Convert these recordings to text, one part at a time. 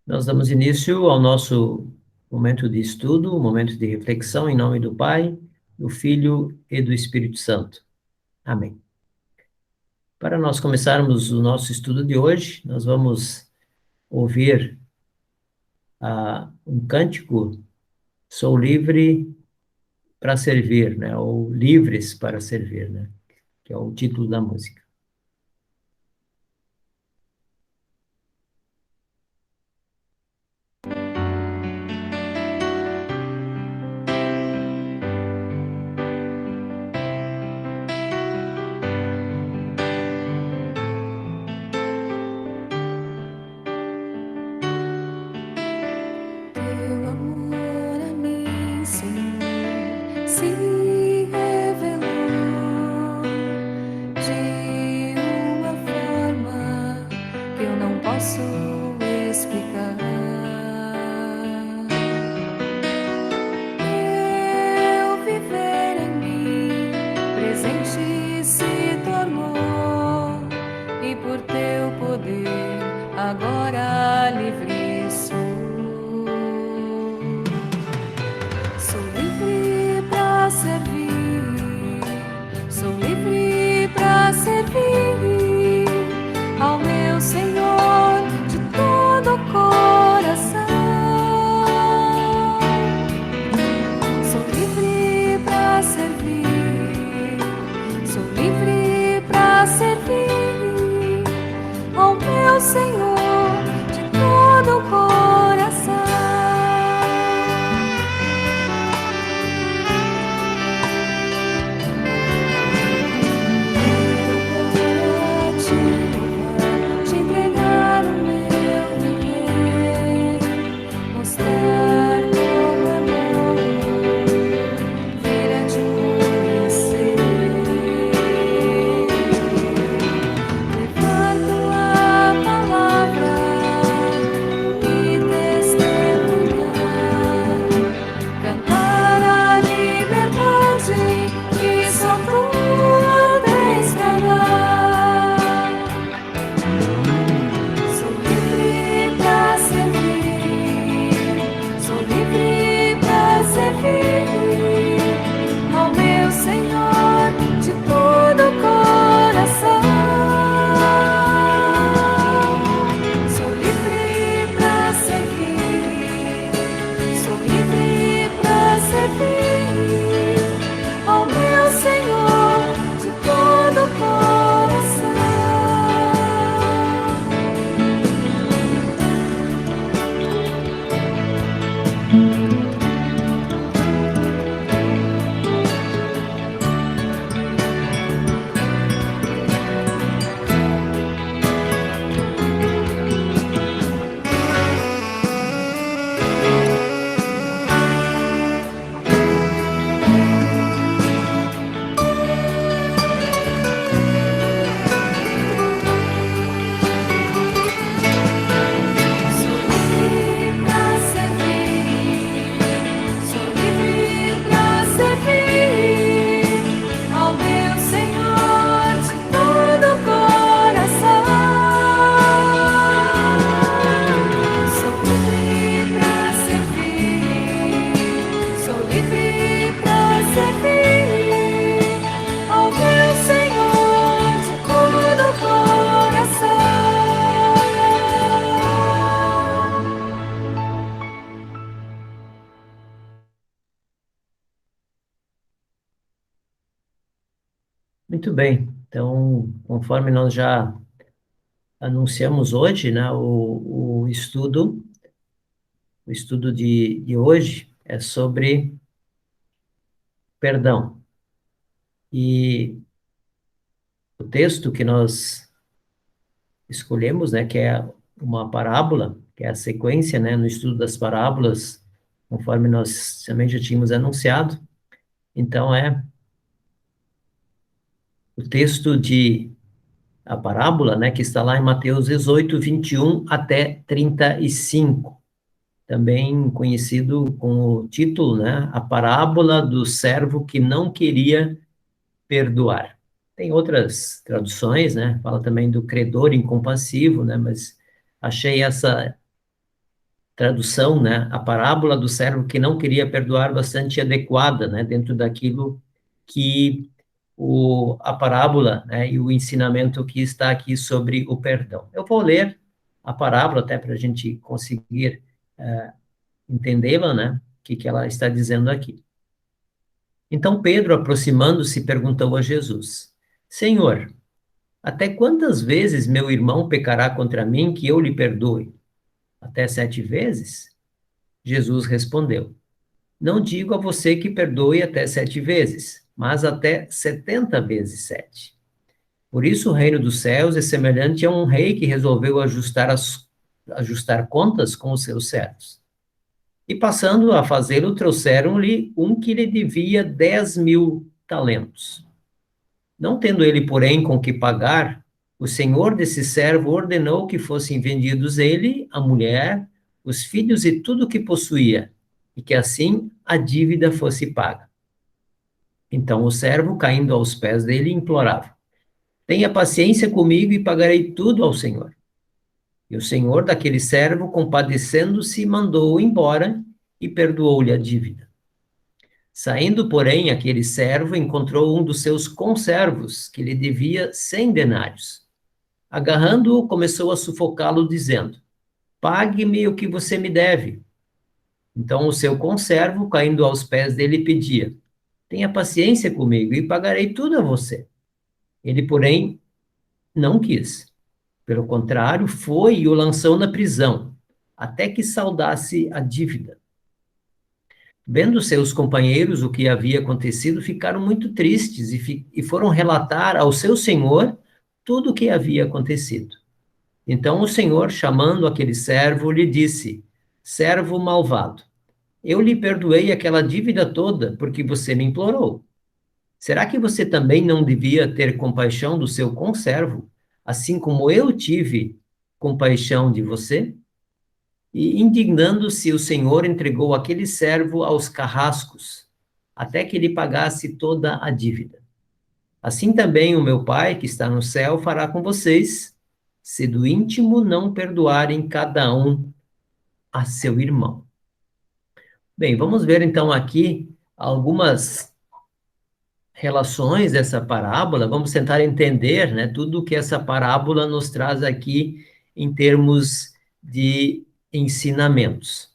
Nós damos início ao nosso momento de estudo, momento de reflexão, em nome do Pai, do Filho e do Espírito Santo. Amém. Para nós começarmos o nosso estudo de hoje, nós vamos ouvir um cântico, Sou livre para servir, né? Ou livres para servir, né? Que é o título da música. Teu amor a mim, Senhor, se revelou de uma forma que eu não posso explicar. Teu viver em mim, presente se tornou, e por teu poder agora livre sou. Sou livre para servir, sou livre para servir ao meu Senhor de todo o coração. Sou livre para servir, sou livre para servir ao meu Senhor de todo o coração. Te entregar o meu viver, mostrar como amor, vir a te conhecer, levar tua palavra e testemunhar, cantar a liberdade que só tua descargar. Sou livre para servir, sou livre para servir ao meu Senhor de todo o coração. Sou livre para servir, sou livre para servir ao meu Senhor de todo o coração. Sou livre para servir, sou livre para servir ao meu Senhor de todo o coração. Sou livre para servir, sou livre para servir ao meu Senhor de todo o coração. Muito bem. Então, conforme nós já anunciamos hoje, né, o estudo de hoje é sobre perdão. E o texto que nós escolhemos, né, que é uma parábola, que é a sequência, né, no estudo das parábolas, conforme nós também já tínhamos anunciado. Então, é o texto de a parábola, né, que está lá em Mateus 18, 21 até 35, também conhecido com o título, né, a parábola do servo que não queria perdoar. Tem outras traduções, né, fala também do credor incompassivo, né, mas achei essa tradução, né, a parábola do servo que não queria perdoar, bastante adequada, né, dentro daquilo que a parábola, né, e o ensinamento que está aqui sobre o perdão. Eu vou ler a parábola até para a gente conseguir entendê-la, né, o que ela está dizendo aqui. Então Pedro, aproximando-se, perguntou a Jesus: Senhor, até quantas vezes meu irmão pecará contra mim que eu lhe perdoe? Até 7 vezes? Jesus respondeu: Não digo a você que perdoe até 7 vezes, mas até 70 vezes 7. Por isso o reino dos céus é semelhante a um rei que resolveu ajustar contas com os seus servos. E passando a fazê-lo, trouxeram-lhe um que lhe devia 10.000 talentos. Não tendo ele, porém, com que pagar, o senhor desse servo ordenou que fossem vendidos ele, a mulher, os filhos e tudo o que possuía, e que assim a dívida fosse paga. Então o servo, caindo aos pés dele, implorava: Tenha paciência comigo e pagarei tudo ao senhor. E o senhor daquele servo, compadecendo-se, mandou-o embora e perdoou-lhe a dívida. Saindo, porém, aquele servo encontrou um dos seus conservos, que lhe devia 100 denários. Agarrando-o, começou a sufocá-lo, dizendo: Pague-me o que você me deve. Então o seu conservo, caindo aos pés dele, pedia: Tenha paciência comigo e pagarei tudo a você. Ele, porém, não quis. Pelo contrário, foi e o lançou na prisão, até que saldasse a dívida. Vendo seus companheiros o que havia acontecido, ficaram muito tristes e foram relatar ao seu senhor tudo o que havia acontecido. Então o senhor, chamando aquele servo, lhe disse: Servo malvado, eu lhe perdoei aquela dívida toda porque você me implorou. Será que você também não devia ter compaixão do seu conservo, assim como eu tive compaixão de você? E, indignando-se, o Senhor entregou aquele servo aos carrascos, até que ele pagasse toda a dívida. Assim também o meu Pai, que está no céu, fará com vocês, se do íntimo não perdoarem cada um a seu irmão. Bem, vamos ver então aqui algumas relações dessa parábola, vamos tentar entender, né, tudo o que essa parábola nos traz aqui em termos de ensinamentos.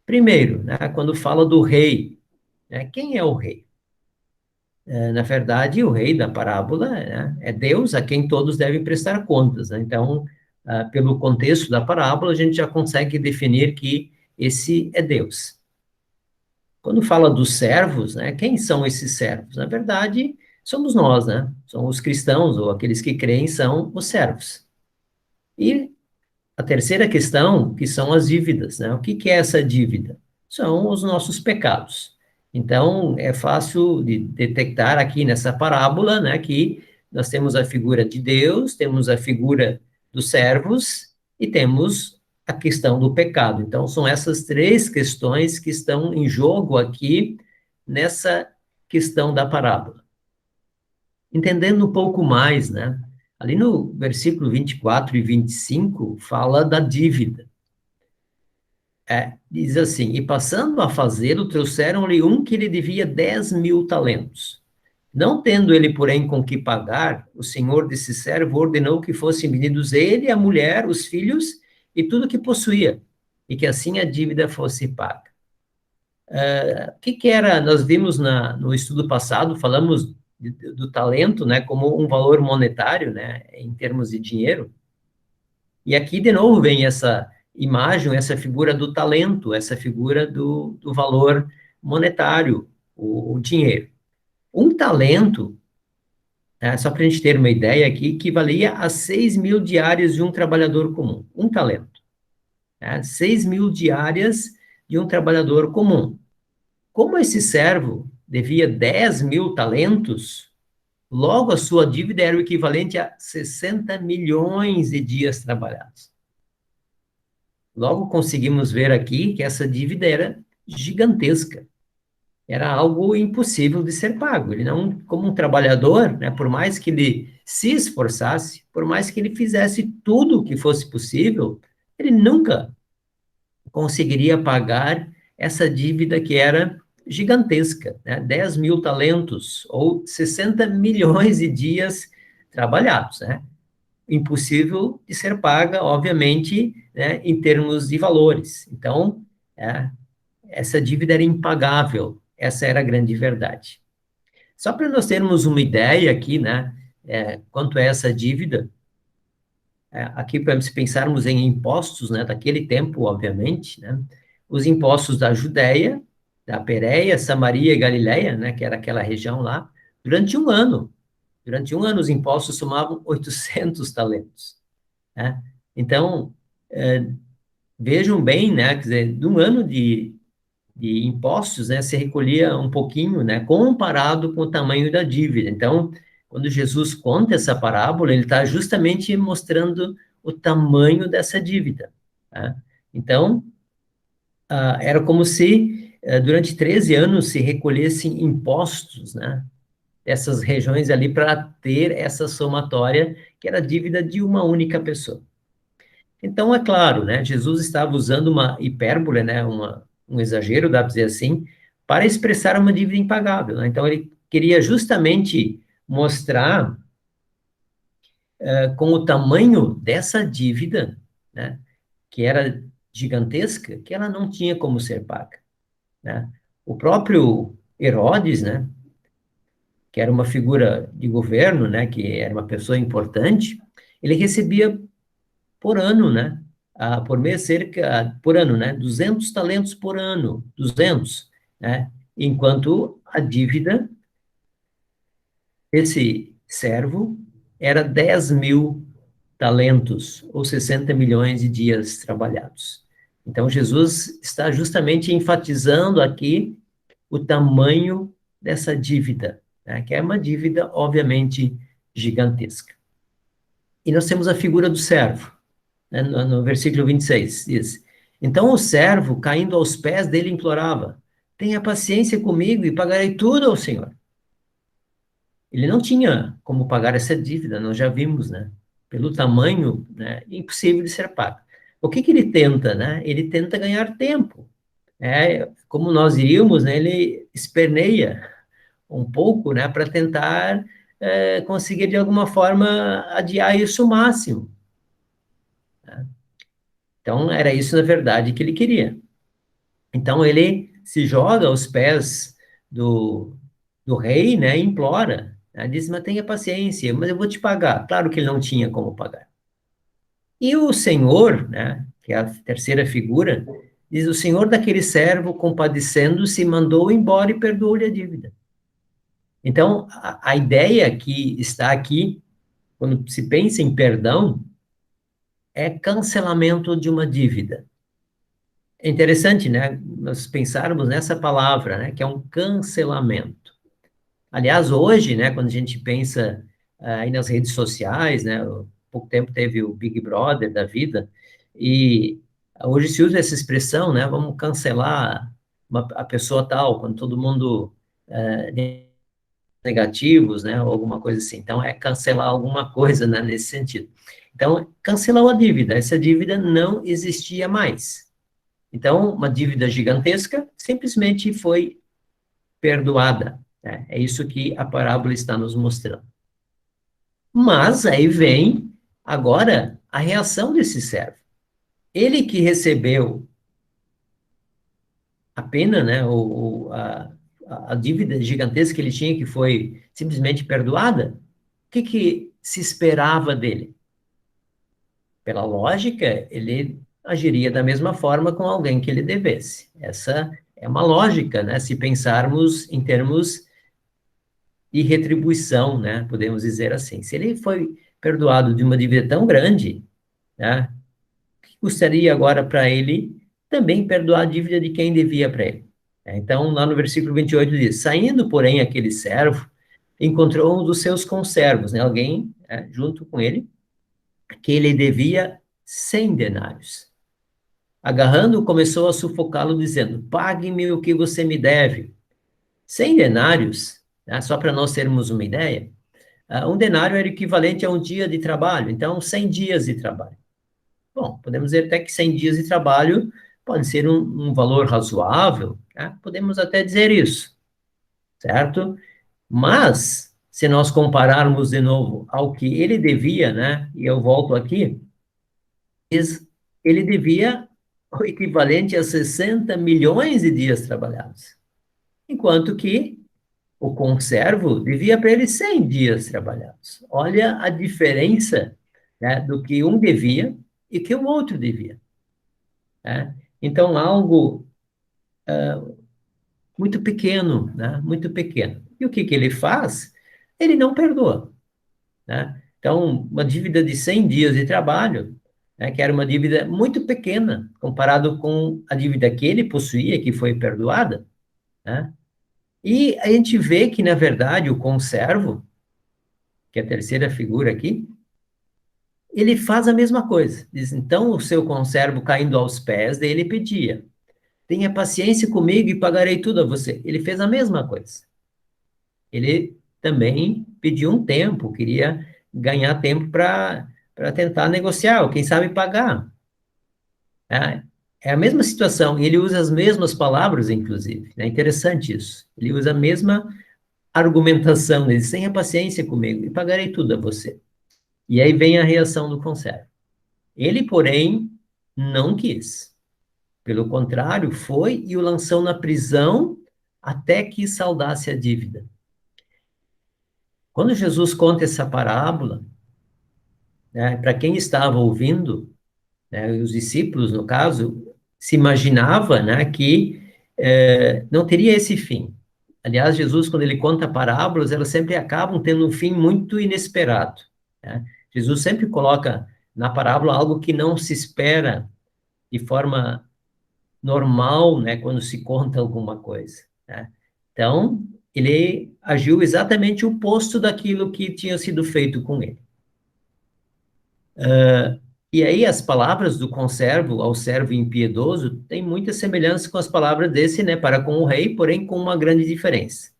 Primeiro, né, quando fala do rei, né, quem é o rei? Na verdade, o rei da parábola, né, é Deus a quem todos devem prestar contas, né? Então, pelo contexto da parábola, a gente já consegue definir que esse é Deus. Quando fala dos servos, né, quem são esses servos? Na verdade, somos nós, né? São os cristãos, ou aqueles que creem, são os servos. E a terceira questão, que são as dívidas, né? O que é essa dívida? São os nossos pecados. Então, é fácil de detectar aqui nessa parábola, né, que nós temos a figura de Deus, temos a figura dos servos e temos a questão do pecado. Então, são essas três questões que estão em jogo aqui nessa questão da parábola. Entendendo um pouco mais, né? Ali no versículo 24 e 25, fala da dívida. Diz assim: E passando a fazê-lo, trouxeram-lhe um que lhe devia 10.000 talentos. Não tendo ele, porém, com que pagar, o senhor desse servo ordenou que fossem vendidos ele, a mulher, os filhos e tudo que possuía, e que assim a dívida fosse paga. O que era, nós vimos no estudo passado, falamos do talento, né, como um valor monetário, né, em termos de dinheiro, e aqui de novo vem essa imagem, essa figura do talento, essa figura do valor monetário, o dinheiro. Um talento, só para a gente ter uma ideia aqui, equivalia a 6.000 diárias de um trabalhador comum. Um talento. 6.000 diárias de um trabalhador comum. Como esse servo devia 10.000 talentos, logo a sua dívida era o equivalente a 60 milhões de dias trabalhados. Logo conseguimos ver aqui que essa dívida era gigantesca. Era algo impossível de ser pago. Ele não, como um trabalhador, né, por mais que ele se esforçasse, por mais que ele fizesse tudo o que fosse possível, ele nunca conseguiria pagar essa dívida que era gigantesca, né? 10 mil talentos, ou 60 milhões de dias trabalhados, né? Impossível de ser paga, obviamente, né, em termos de valores. Então, essa dívida era impagável, essa era a grande verdade. Só para nós termos uma ideia aqui, né, quanto é essa dívida, aqui, para se pensarmos em impostos, né, daquele tempo, obviamente, né, os impostos da Judéia, da Pérea, Samaria e Galileia, né, que era aquela região lá, durante um ano. Durante um ano, os impostos somavam 800 talentos, né? Então, vejam bem, né, quer dizer, de um ano de impostos, né, se recolhia um pouquinho, né, comparado com o tamanho da dívida. Então, quando Jesus conta essa parábola, ele está justamente mostrando o tamanho dessa dívida, tá? Então, era como se durante 13 anos se recolhessem impostos, né, dessas regiões ali para ter essa somatória, que era a dívida de uma única pessoa. Então, é claro, né, Jesus estava usando uma hipérbole, né, um exagero, dá para dizer assim, para expressar uma dívida impagável, né? Então, ele queria justamente mostrar, com o tamanho dessa dívida, né, que era gigantesca, que ela não tinha como ser paga, né? O próprio Herodes, né, que era uma figura de governo, né, que era uma pessoa importante, ele recebia por ano, né? Por mês, por ano, né? 200 talentos por ano, 200, né? Enquanto a dívida desse servo era 10 mil talentos, ou 60 milhões de dias trabalhados. Então, Jesus está justamente enfatizando aqui o tamanho dessa dívida, né? Que é uma dívida, obviamente, gigantesca. E nós temos a figura do servo, né, no versículo 26, diz: Então o servo, caindo aos pés dele, implorava: Tenha paciência comigo e pagarei tudo ao Senhor. Ele não tinha como pagar essa dívida, nós já vimos, né? Pelo tamanho, né, impossível de ser pago. O que que ele tenta, né? Ele tenta ganhar tempo. Como nós diríamos, né, ele esperneia um pouco, né, para tentar conseguir de alguma forma adiar isso o máximo. Então, era isso, na verdade, que ele queria. Então, ele se joga aos pés do rei, né, e implora, né, diz, mas tenha paciência, mas eu vou te pagar. Claro que ele não tinha como pagar. E o Senhor, né, que é a terceira figura, diz, o Senhor daquele servo, compadecendo-se, mandou embora e perdoou-lhe a dívida. Então, a ideia que está aqui, quando se pensa em perdão, é cancelamento de uma dívida. É interessante, né, nós pensarmos nessa palavra, né, que é um cancelamento. Aliás, hoje, né, quando a gente pensa aí nas redes sociais, né, há pouco tempo teve o Big Brother da vida, e hoje se usa essa expressão, né, vamos cancelar a pessoa tal, quando todo mundo negativos, né, ou alguma coisa assim. Então, é cancelar alguma coisa, né, nesse sentido. Então, cancelou a dívida, essa dívida não existia mais. Então, uma dívida gigantesca simplesmente foi perdoada, né? É isso que a parábola está nos mostrando. Mas aí vem agora a reação desse servo. Ele que recebeu a pena, né, a dívida gigantesca que ele tinha, que foi simplesmente perdoada, o que que se esperava dele? Pela lógica, ele agiria da mesma forma com alguém que ele devesse. Essa é uma lógica, né? Se pensarmos em termos de retribuição, né? Podemos dizer assim. Se ele foi perdoado de uma dívida tão grande, né? Custaria agora para ele também perdoar a dívida de quem devia para ele. Então, lá no versículo 28 diz: Saindo, porém, aquele servo, encontrou um dos seus conservos, né? Alguém junto com ele, que ele devia 100 denários. Agarrando-o, começou a sufocá-lo, dizendo: Pague-me o que você me deve. 100 denários, né, só para nós termos uma ideia, um denário era equivalente a um dia de trabalho, então 100 dias de trabalho. Bom, podemos dizer até que 100 dias de trabalho pode ser um valor razoável, tá? Podemos até dizer isso, certo? Mas, se nós compararmos de novo ao que ele devia, né? E eu volto aqui, ele devia o equivalente a 60 milhões de dias trabalhados, enquanto que o conservo devia para ele 100 dias trabalhados. Olha a diferença, né, do que um devia e que o outro devia. Né? Então, algo muito pequeno, né? Muito pequeno. E o que que ele faz? Ele não perdoa, né? Então, uma dívida de 100 dias de trabalho, né, que era uma dívida muito pequena, comparado com a dívida que ele possuía, que foi perdoada, né? E a gente vê que, na verdade, o conservo, que é a terceira figura aqui, ele faz a mesma coisa. Diz, então, o seu conservo caindo aos pés dele pedia, tenha paciência comigo e pagarei tudo a você. Ele fez a mesma coisa. Ele também pediu um tempo, queria ganhar tempo para tentar negociar, ou quem sabe pagar. Né? É a mesma situação, e ele usa as mesmas palavras, inclusive. É interessante isso. Ele usa a mesma argumentação, ele diz, tenha paciência comigo e pagarei tudo a você. E aí vem a reação do conservo. Ele, porém, não quis. Pelo contrário, foi e o lançou na prisão até que saudasse a dívida. Quando Jesus conta essa parábola, né, para quem estava ouvindo, né, os discípulos, no caso, se imaginava, né, que não teria esse fim. Aliás, Jesus, quando ele conta parábolas, elas sempre acabam tendo um fim muito inesperado. Né? Jesus sempre coloca na parábola algo que não se espera de forma normal, né, quando se conta alguma coisa. Né? Então, ele agiu exatamente o oposto daquilo que tinha sido feito com ele. E aí as palavras do conservo ao servo impiedoso têm muita semelhança com as palavras desse, né, para com o rei, porém com uma grande diferença.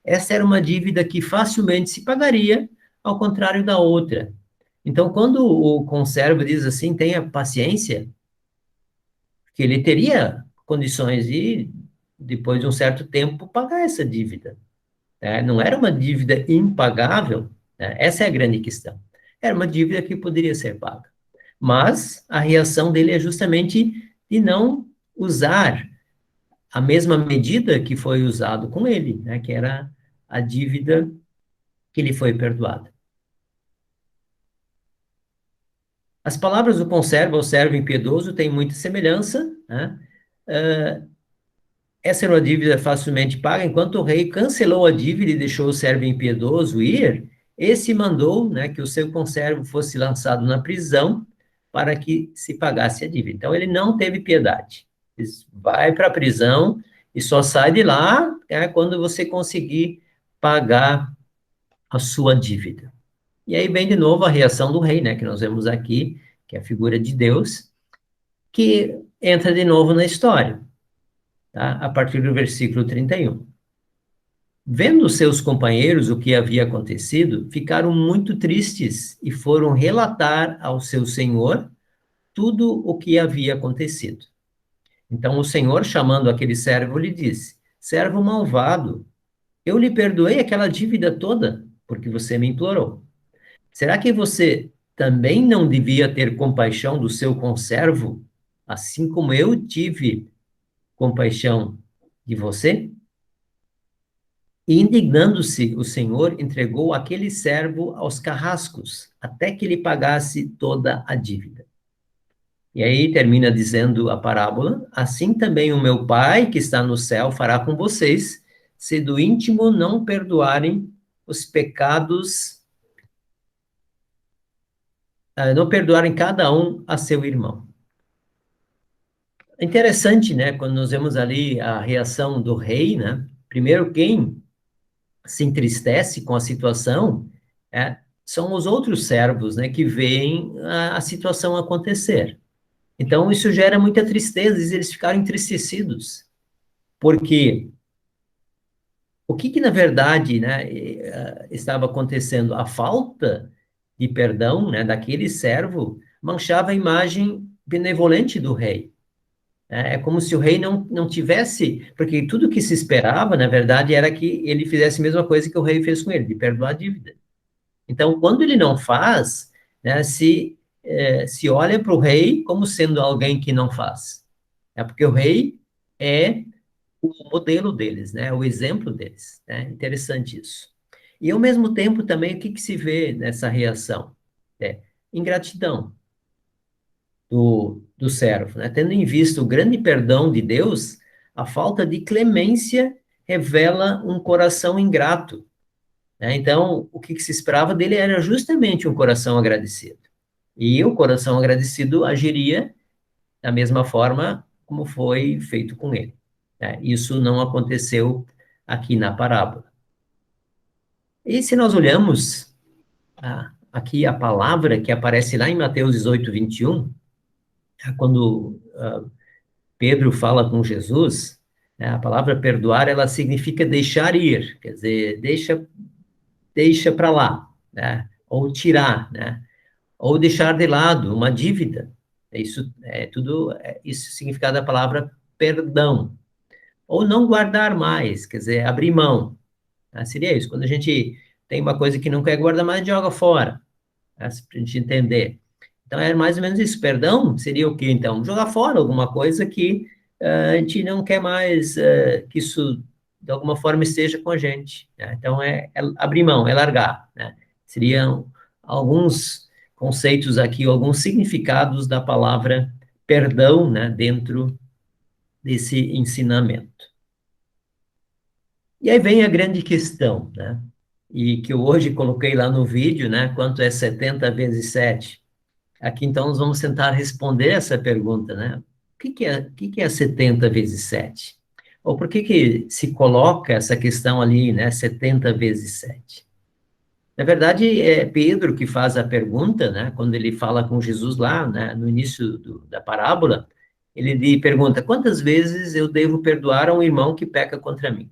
Essa era uma dívida que facilmente se pagaria, ao contrário da outra. Então, quando o conservo diz assim, tenha paciência, que ele teria condições de, depois de um certo tempo, pagar essa dívida. Né? Não era uma dívida impagável, né? Essa é a grande questão. Era uma dívida que poderia ser paga. Mas a reação dele é justamente de não usar a mesma medida que foi usado com ele, né? Que era a dívida que lhe foi perdoada. As palavras do conservo ao servo impiedoso têm muita semelhança, né? Essa era uma dívida facilmente paga, enquanto o rei cancelou a dívida e deixou o servo impiedoso ir, esse mandou, né, que o seu conservo fosse lançado na prisão para que se pagasse a dívida. Então, ele não teve piedade. Diz, vai para a prisão e só sai de lá, quando você conseguir pagar a sua dívida. E aí vem de novo a reação do rei, né, que nós vemos aqui, que é a figura de Deus, que entra de novo na história, tá? A partir do versículo 31. Vendo seus companheiros o que havia acontecido, ficaram muito tristes e foram relatar ao seu senhor tudo o que havia acontecido. Então o senhor, chamando aquele servo, lhe disse: servo malvado, eu lhe perdoei aquela dívida toda, porque você me implorou. Será que você também não devia ter compaixão do seu conservo, assim como eu tive compaixão de você? E indignando-se, o Senhor entregou aquele servo aos carrascos, até que lhe pagasse toda a dívida. E aí termina dizendo a parábola: assim também o meu Pai que está no céu fará com vocês, se do íntimo não perdoarem os pecados, não perdoarem cada um a seu irmão. É interessante, né, quando nós vemos ali a reação do rei, né? Primeiro, quem se entristece com a situação são os outros servos, né, que veem a situação acontecer. Então, isso gera muita tristeza, e eles ficaram entristecidos, porque o que na verdade, né, estava acontecendo? A falta de perdão, né, daquele servo manchava a imagem benevolente do rei. É como se o rei não tivesse, porque tudo que se esperava, na verdade, era que ele fizesse a mesma coisa que o rei fez com ele, de perdoar a dívida. Então, quando ele não faz, né, se olha para o rei como sendo alguém que não faz. É porque o rei é o modelo deles, né, o exemplo deles. Né? Interessante isso. E, ao mesmo tempo, também, o que se vê nessa reação? É ingratidão do servo. Né? Tendo em vista o grande perdão de Deus, a falta de clemência revela um coração ingrato. Né? Então, o que se esperava dele era justamente um coração agradecido. E o coração agradecido agiria da mesma forma como foi feito com ele. Né? Isso não aconteceu aqui na parábola. E se nós olhamos aqui a palavra que aparece lá em Mateus 18, 21, quando Pedro fala com Jesus, né, a palavra perdoar, ela significa deixar ir, quer dizer, deixa para lá, né, ou tirar, né, ou deixar de lado uma dívida. Isso é tudo, isso é o significado da palavra perdão. Ou não guardar mais, quer dizer, abrir mão. Né, seria isso. Quando a gente tem uma coisa que não quer guardar mais, joga fora, né, para a gente entender. Então, é mais ou menos isso. Perdão seria o quê, então? Jogar fora alguma coisa que a gente não quer mais que isso, de alguma forma, esteja com a gente. Né? Então, é abrir mão, é largar. Né? Seriam alguns conceitos aqui, alguns significados da palavra perdão, né, dentro desse ensinamento. E aí vem a grande questão, né? E que eu hoje coloquei lá no vídeo, né? Quanto é 70 vezes 7? Aqui, então, nós vamos tentar responder essa pergunta, né? O que é 70 vezes 7? Ou por que se coloca essa questão ali, né? 70 vezes 7? Na verdade, é Pedro que faz a pergunta, né? Quando ele fala com Jesus lá, né? No início da parábola, ele lhe pergunta: quantas vezes eu devo perdoar a um irmão que peca contra mim?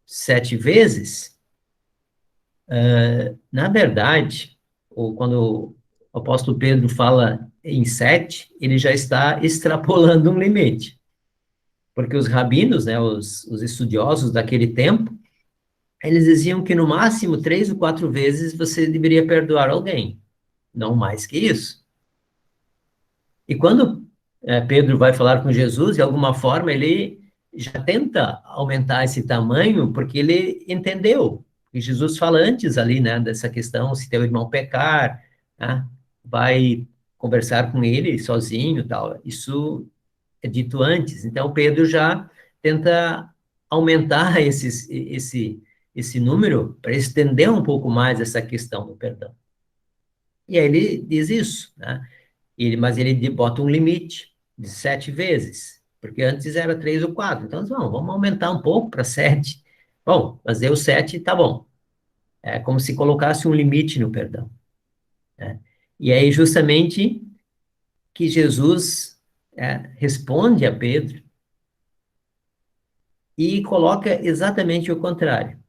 7 vezes? Na verdade, quando o apóstolo Pedro fala em 7, ele já está extrapolando um limite, porque os rabinos, né, os estudiosos daquele tempo, eles diziam que no máximo 3 ou 4 vezes você deveria perdoar alguém, não mais que isso. E quando Pedro vai falar com Jesus, de alguma forma ele já tenta aumentar esse tamanho, porque ele entendeu. E Jesus fala antes ali, né, dessa questão, se teu irmão pecar, né, vai conversar com ele sozinho, tal. Isso é dito antes. Então Pedro já tenta aumentar esse número para estender um pouco mais essa questão do perdão. E aí ele diz isso, né? Mas ele bota um limite de 7 vezes, porque antes era 3 ou 4. Então, vamos aumentar um pouco para 7. Bom, fazer o 7, tá bom. É como se colocasse um limite no perdão. Né? E aí, justamente, que Jesus responde a Pedro e coloca exatamente o contrário.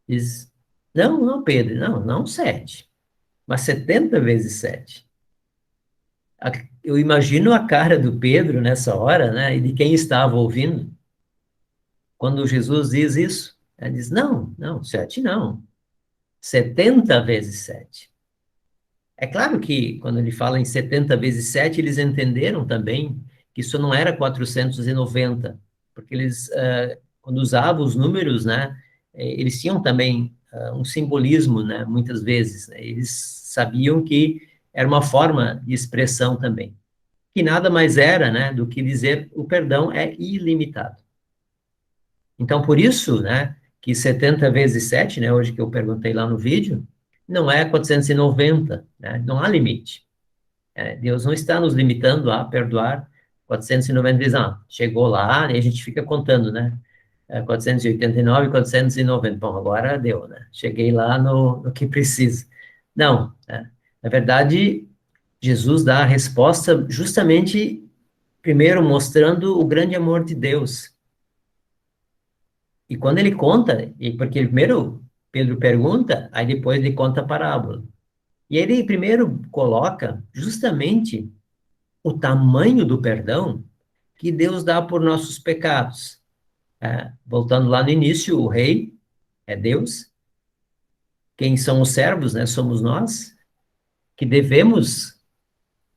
Diz, não, Pedro, não 7, mas 70 vezes 7. Eu imagino a cara do Pedro nessa hora, né, e de quem estava ouvindo, quando Jesus diz isso. Ele diz, não, 7 não, 70 vezes 7. É claro que, quando ele fala em 70 vezes 7, eles entenderam também que isso não era 490, porque eles, quando usavam os números, né, eles tinham também um simbolismo, né, muitas vezes. Né, eles sabiam que era uma forma de expressão também, que nada mais era, né, do que dizer o perdão é ilimitado. Então, por isso, né, que 70 vezes 7, né, hoje que eu perguntei lá no vídeo, não é 490, né, não há limite. Deus não está nos limitando a perdoar 490 vezes. Chegou lá e a gente fica contando, né, 489, 490, bom, agora deu, né, cheguei lá no que precisa. Não, né, na verdade, Jesus dá a resposta justamente, primeiro, mostrando o grande amor de Deus. E quando ele conta, porque primeiro Pedro pergunta, aí depois ele conta a parábola. E ele primeiro coloca justamente o tamanho do perdão que Deus dá por nossos pecados. Voltando lá no início, o rei é Deus. Quem são os servos, né? Somos nós, que devemos,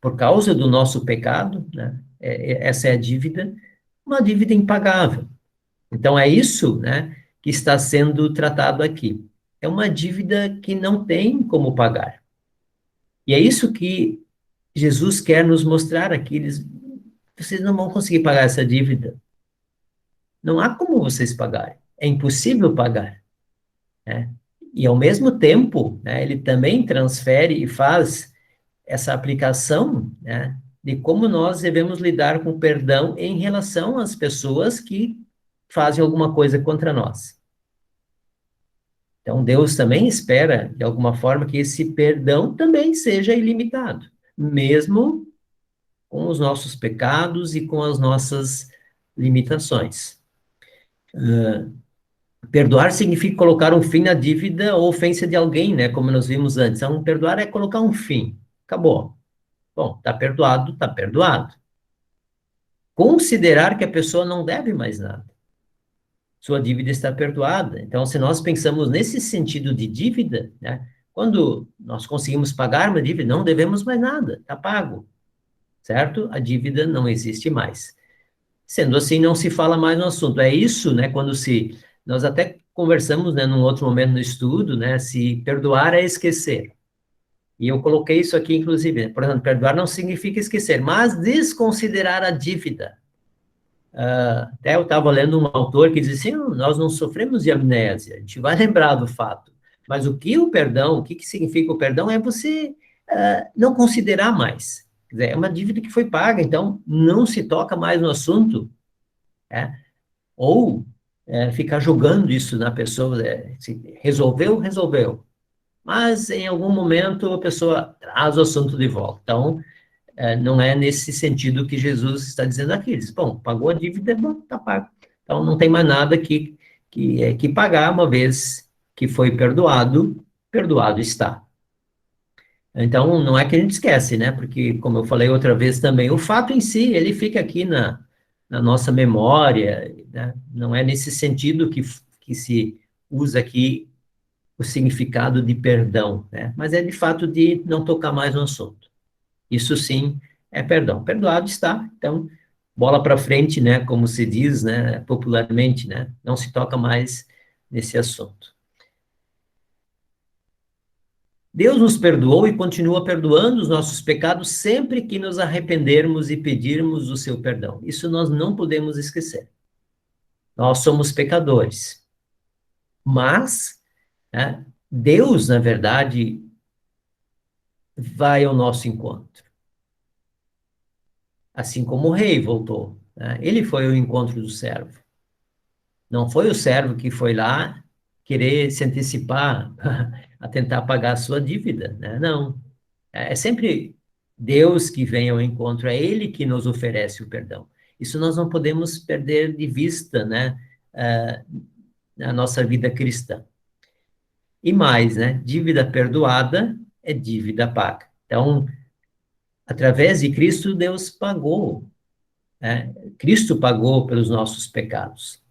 por causa do nosso pecado, né? Essa é a dívida, uma dívida impagável. Então, é isso, né, que está sendo tratado aqui. É uma dívida que não tem como pagar. E é isso que Jesus quer nos mostrar aqui. Vocês não vão conseguir pagar essa dívida. Não há como vocês pagarem. É impossível pagar, né? E, ao mesmo tempo, né, ele também transfere e faz essa aplicação, né, de como nós devemos lidar com o perdão em relação às pessoas que fazem alguma coisa contra nós. Então, Deus também espera, de alguma forma, que esse perdão também seja ilimitado, mesmo com os nossos pecados e com as nossas limitações. Perdoar significa colocar um fim na dívida ou ofensa de alguém, né? Como nós vimos antes. Então, perdoar é colocar um fim. Acabou. Bom, está perdoado, está perdoado. Considerar que a pessoa não deve mais nada. Sua dívida está perdoada. Então, se nós pensamos nesse sentido de dívida, né? Quando nós conseguimos pagar uma dívida, não devemos mais nada, está pago, certo? A dívida não existe mais. Sendo assim, não se fala mais no assunto. É isso, né? Nós até conversamos, né, num outro momento no estudo, né? Se perdoar é esquecer. E eu coloquei isso aqui, inclusive, né? Por exemplo, perdoar não significa esquecer, mas desconsiderar a dívida. Até eu estava lendo um autor que diz assim, nós não sofremos de amnésia, a gente vai lembrar do fato. Mas o que significa o perdão é você não considerar mais. Quer dizer, é uma dívida que foi paga, então não se toca mais no assunto, né? Ou ficar jogando isso na pessoa, se resolveu, resolveu. Mas em algum momento a pessoa traz o assunto de volta. Então, não é nesse sentido que Jesus está dizendo aqui. Ele diz, bom, pagou a dívida, bom, está pago. Então, não tem mais nada que pagar, uma vez que foi perdoado, perdoado está. Então, não é que a gente esquece, né? Porque, como eu falei outra vez também, o fato em si, ele fica aqui na nossa memória, né? Não é nesse sentido que se usa aqui o significado de perdão, né? Mas é de fato de não tocar mais no assunto. Isso sim é perdão. Perdoado está, então, bola para frente, né? Como se diz, né? Popularmente, né? Não se toca mais nesse assunto. Deus nos perdoou e continua perdoando os nossos pecados sempre que nos arrependermos e pedirmos o seu perdão. Isso nós não podemos esquecer. Nós somos pecadores. Mas, né, Deus, na verdade, vai ao nosso encontro. Assim como o rei voltou, né? Ele foi ao encontro do servo. Não foi o servo que foi lá querer se antecipar a tentar pagar a sua dívida, né? Não. É sempre Deus que vem ao encontro, é Ele que nos oferece o perdão. Isso nós não podemos perder de vista, né? Na nossa vida cristã. E mais, né? Dívida perdoada é dívida paga. Então, através de Cristo, Deus pagou, né? Cristo pagou pelos nossos pecados.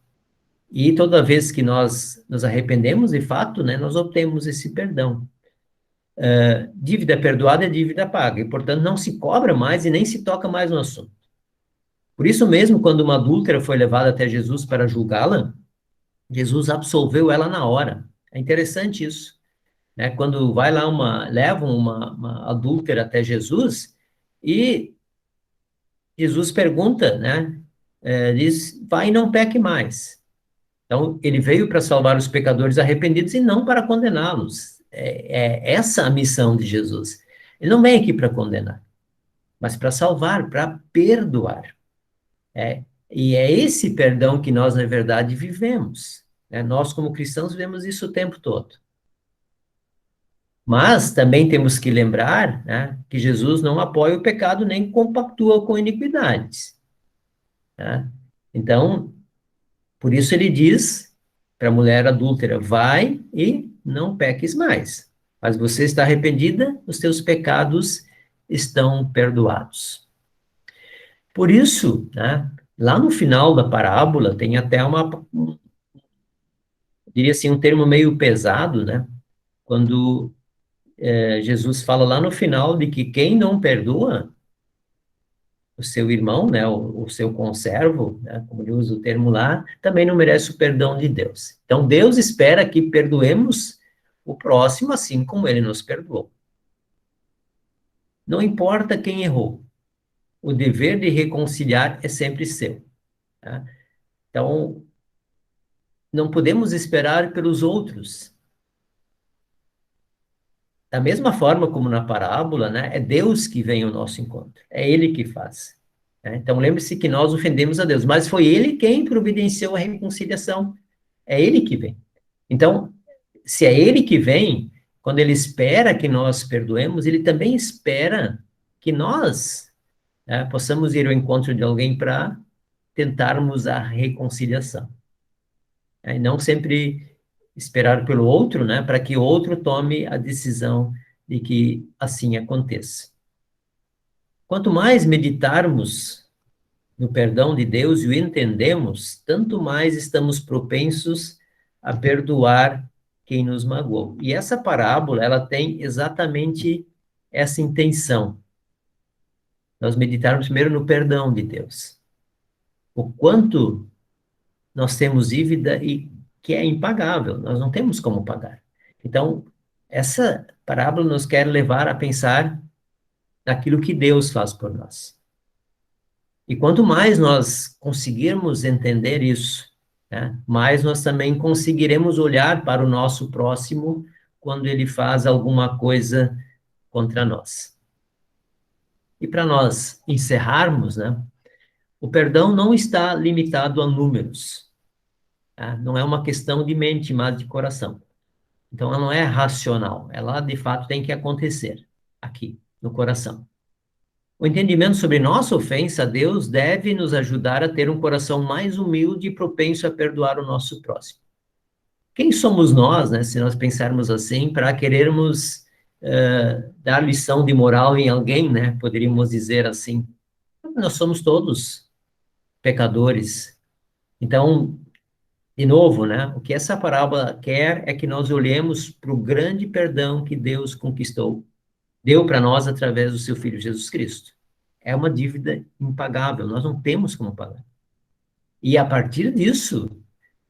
E toda vez que nós nos arrependemos, de fato, né, nós obtemos esse perdão. Dívida perdoada é dívida paga, e, portanto, não se cobra mais e nem se toca mais no assunto. Por isso mesmo, quando uma adúltera foi levada até Jesus para julgá-la, Jesus absolveu ela na hora. É interessante isso, né? Quando vai lá levam uma adúltera até Jesus, e Jesus pergunta, né? Diz, vai e não peque mais. Então, ele veio para salvar os pecadores arrependidos e não para condená-los. É essa a missão de Jesus. Ele não vem aqui para condenar, mas para salvar, para perdoar. E é esse perdão que nós, na verdade, vivemos, né? Nós, como cristãos, vivemos isso o tempo todo. Mas também temos que lembrar, né, que Jesus não apoia o pecado nem compactua com iniquidades, né? Então, por isso ele diz para a mulher adúltera, vai e não peques mais. Mas você está arrependida, os teus pecados estão perdoados. Por isso, né, Lá no final da parábola tem até diria assim, um termo meio pesado, né? Quando Jesus fala lá no final de que quem não perdoa o seu irmão, né, o seu conservo, né, como ele usa o termo lá, também não merece o perdão de Deus. Então, Deus espera que perdoemos o próximo assim como ele nos perdoou. Não importa quem errou, o dever de reconciliar é sempre seu. Tá? Então, não podemos esperar pelos outros. Da mesma forma como na parábola, né, é Deus que vem ao nosso encontro, é Ele que faz. Né? Então, lembre-se que nós ofendemos a Deus, mas foi Ele quem providenciou a reconciliação. É Ele que vem. Então, se é Ele que vem, quando Ele espera que nós perdoemos, Ele também espera que nós, né, possamos ir ao encontro de alguém para tentarmos a reconciliação. Né? E não sempre esperar pelo outro, né, para que o outro tome a decisão de que assim aconteça. Quanto mais meditarmos no perdão de Deus e o entendemos, tanto mais estamos propensos a perdoar quem nos magoou. E essa parábola, ela tem exatamente essa intenção. Nós meditarmos primeiro no perdão de Deus. O quanto nós temos dívida e que é impagável, nós não temos como pagar. Então, essa parábola nos quer levar a pensar naquilo que Deus faz por nós. E quanto mais nós conseguirmos entender isso, né, mais nós também conseguiremos olhar para o nosso próximo quando ele faz alguma coisa contra nós. E para nós encerrarmos, né, o perdão não está limitado a números. Tá? Não é uma questão de mente, mas de coração. Então, ela não é racional. Ela, de fato, tem que acontecer aqui, no coração. O entendimento sobre nossa ofensa a Deus deve nos ajudar a ter um coração mais humilde e propenso a perdoar o nosso próximo. Quem somos nós, né, se nós pensarmos assim, para querermos dar lição de moral em alguém, né? Poderíamos dizer assim. Nós somos todos pecadores. Então, de novo, né? O que essa parábola quer é que nós olhemos para o grande perdão que Deus conquistou, deu para nós através do seu Filho Jesus Cristo. É uma dívida impagável, nós não temos como pagar. E a partir disso,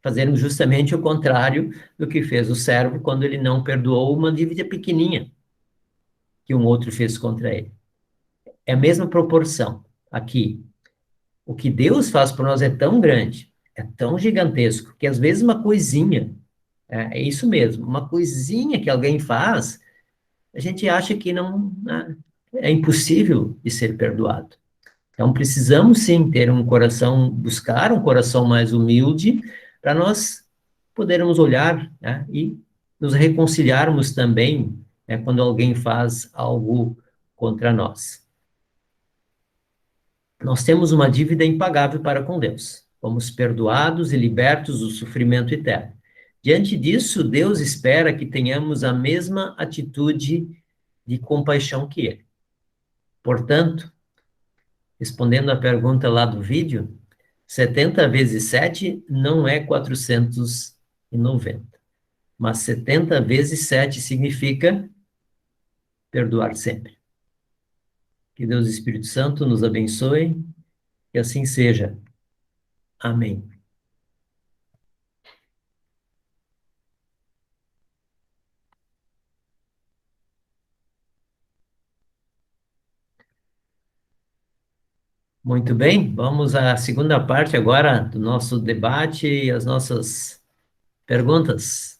fazermos justamente o contrário do que fez o servo quando ele não perdoou uma dívida pequenininha que um outro fez contra ele. É a mesma proporção aqui. O que Deus faz por nós é tão grande, é tão gigantesco, que às vezes uma coisinha, é isso mesmo, uma coisinha que alguém faz, a gente acha que não, é impossível de ser perdoado. Então, precisamos sim ter um coração, buscar um coração mais humilde, para nós podermos olhar, né, e nos reconciliarmos também, né, quando alguém faz algo contra nós. Nós temos uma dívida impagável para com Deus. Fomos perdoados e libertos do sofrimento eterno. Diante disso, Deus espera que tenhamos a mesma atitude de compaixão que Ele. Portanto, respondendo à pergunta lá do vídeo, 70 vezes 7 não é 490, mas 70 vezes 7 significa perdoar sempre. Que Deus Espírito Santo nos abençoe, e assim seja. Amém. Muito bem, vamos à segunda parte agora do nosso debate e as nossas perguntas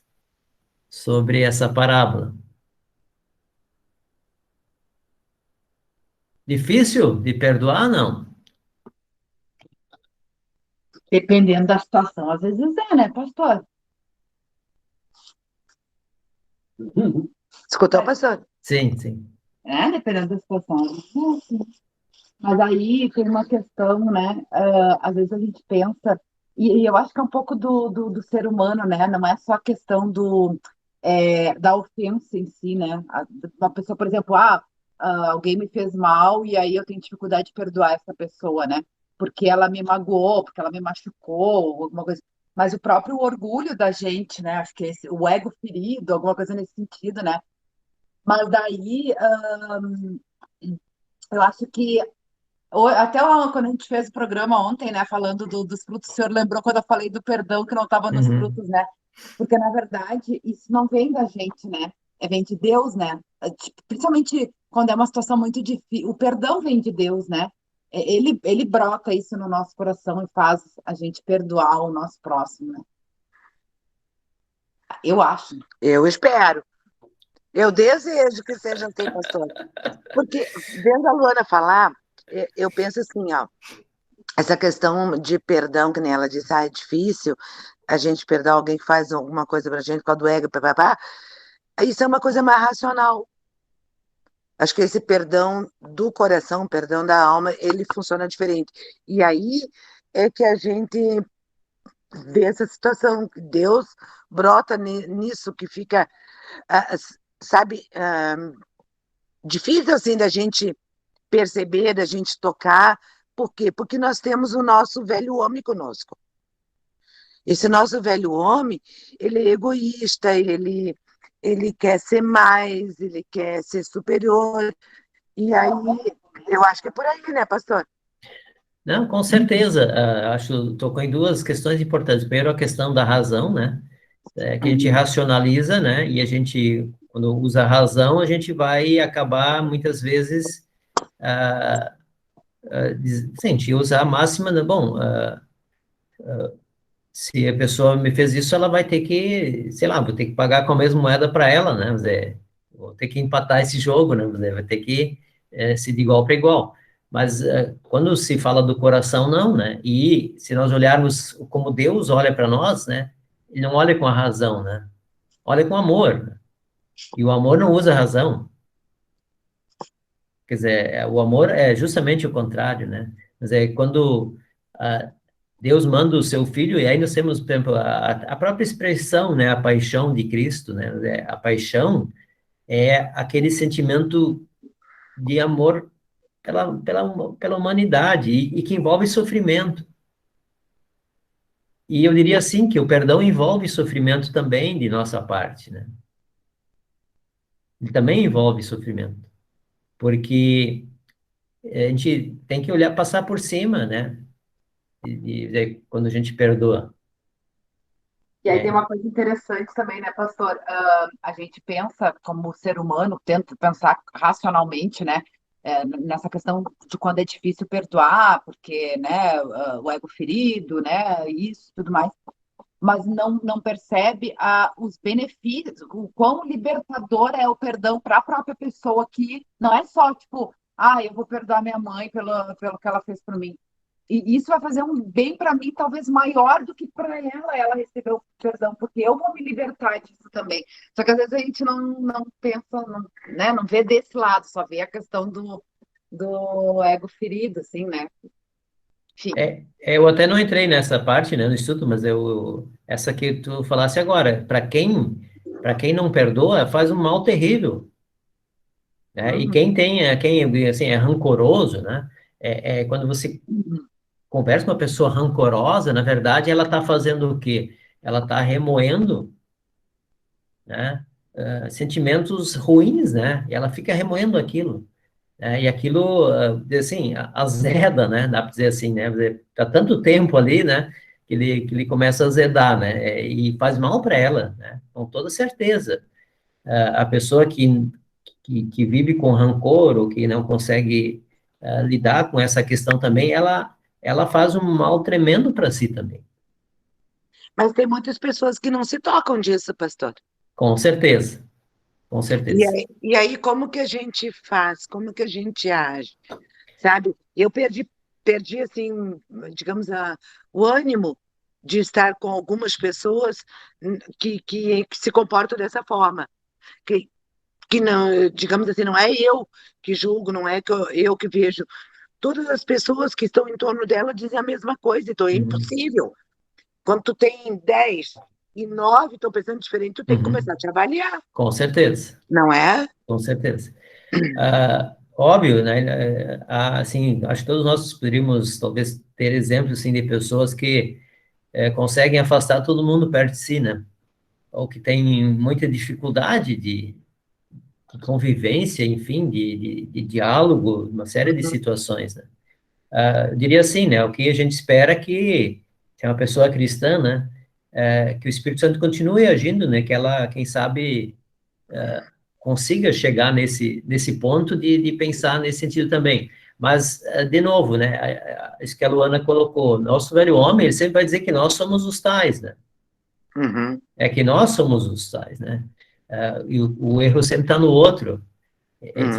sobre essa parábola. Difícil de perdoar, não? Dependendo da situação, às vezes é, né, pastor? Escutou, pastor? Sim, sim. É, dependendo da situação. Às vezes é assim. Mas aí tem uma questão, né? Às vezes a gente pensa, e eu acho que é um pouco do ser humano, né? Não é só a questão da ofensa em si, né? Uma pessoa, por exemplo, alguém me fez mal e aí eu tenho dificuldade de perdoar essa pessoa, né? porque ela me magoou, porque ela me machucou, alguma coisa. Mas o próprio orgulho da gente, né? Acho que o ego ferido, alguma coisa nesse sentido, né? Mas daí, eu acho que quando a gente fez o programa ontem, né, falando dos frutos, o senhor lembrou quando eu falei do perdão que não estava nos Uhum. frutos, né? Porque, na verdade, isso não vem da gente, né? Vem de Deus, né? Tipo, principalmente quando é uma situação muito difícil. O perdão vem de Deus, né? Ele brota isso no nosso coração e faz a gente perdoar o nosso próximo, né? Eu acho. Eu espero. Eu desejo que seja assim, pastor. Porque, vendo a Luana falar, eu penso assim, ó, essa questão de perdão, que nem ela disse, é difícil a gente perdoar alguém que faz alguma coisa pra gente, por causa do ego, papapá. Isso é uma coisa mais racional. Acho que esse perdão do coração, perdão da alma, ele funciona diferente. E aí é que a gente vê essa situação, que Deus brota nisso, que fica, ah, sabe, difícil assim da gente perceber, da gente tocar. Por quê? Porque nós temos o nosso velho homem conosco. Esse nosso velho homem, ele é egoísta, ele quer ser mais, ele quer ser superior. E aí, eu acho que é por aí, né, pastor? Não, com certeza. Acho tocou em duas questões importantes. Primeiro, a questão da razão, né? Que a gente racionaliza, né? E a gente, quando usa a razão, a gente vai acabar muitas vezes sim, a gente usa a máxima, né? Bom, se a pessoa me fez isso, ela vai ter que, sei lá, vou ter que pagar com a mesma moeda para ela, né? Vou ter que empatar esse jogo, né? Vai ter que ser de igual para igual. Mas quando se fala do coração, não, né? E se nós olharmos como Deus olha para nós, né? Ele não olha com a razão, né? Olha com amor, né? E o amor não usa a razão. Quer dizer, o amor é justamente o contrário, né? Mas é quando ah, Deus manda o seu filho, e aí nós temos, por exemplo, a própria expressão, né? A paixão de Cristo, né? A paixão é aquele sentimento de amor pela humanidade e que envolve sofrimento. E eu diria assim que o perdão envolve sofrimento também de nossa parte, né? Ele também envolve sofrimento, porque a gente tem que olhar, passar por cima, né? Quando a gente perdoa. E aí tem uma coisa interessante também, né, pastor? A gente pensa como ser humano, tenta pensar racionalmente, né? Nessa questão de quando é difícil perdoar, porque, né, o ego ferido, né, isso, tudo mais, mas não percebe os benefícios, o quão libertador é o perdão para a própria pessoa, que não é só, tipo, eu vou perdoar minha mãe pelo que ela fez por mim. E isso vai fazer um bem para mim, talvez maior do que para ela receber o perdão, porque eu vou me libertar disso também. Só que às vezes a gente não pensa, né, não vê desse lado, só vê a questão do ego ferido, assim, né? Enfim. Eu até não entrei nessa parte, né, no estudo, mas essa que tu falasse agora, para quem não perdoa, faz um mal terrível, né? E Uhum, quem assim é rancoroso, né? Quando você uhum. conversa com uma pessoa rancorosa, na verdade, ela está fazendo o quê? Ela está remoendo, né? Sentimentos ruins, né? E ela fica remoendo aquilo. E aquilo, assim, azeda, né? Dá para dizer assim, né? Tá tanto tempo ali, né? Que ele começa a azedar, né? E faz mal para ela, né? Com toda certeza. A pessoa que vive com rancor ou que não consegue lidar com essa questão também, ela faz um mal tremendo para si também. Mas tem muitas pessoas que não se tocam disso, pastor. Com certeza, com E certeza. aí, como que a gente faz? Como que a gente age? Sabe? Eu perdi assim, digamos, o ânimo de estar com algumas pessoas que se comportam dessa forma. Que, que não, digamos assim, não é eu que julgo, não é que eu que vejo. Todas as pessoas que estão em torno dela dizem a mesma coisa, então é Uhum, impossível. Quando tu tem 10 e 9 estão pensando diferente, tu tem que uhum. começar a te avaliar, Com certeza, não é? com certeza. óbvio, né? Assim, acho que todos nós poderíamos, talvez, ter exemplos, assim, de pessoas que conseguem afastar todo mundo perto de si, né? Ou que têm muita dificuldade de convivência, enfim, de diálogo, uma série de Uhum, situações, né? Eu diria assim, né? O que a gente espera é que, se é uma pessoa cristã, né? Que o Espírito Santo continue agindo, né? Que ela, quem sabe, consiga chegar nesse ponto de pensar nesse sentido também. Mas, de novo, né? Isso que a Luana colocou, nosso velho homem, ele sempre vai dizer que nós somos os tais, né? uhum, É que nós somos os tais, né? E o erro sempre está no outro.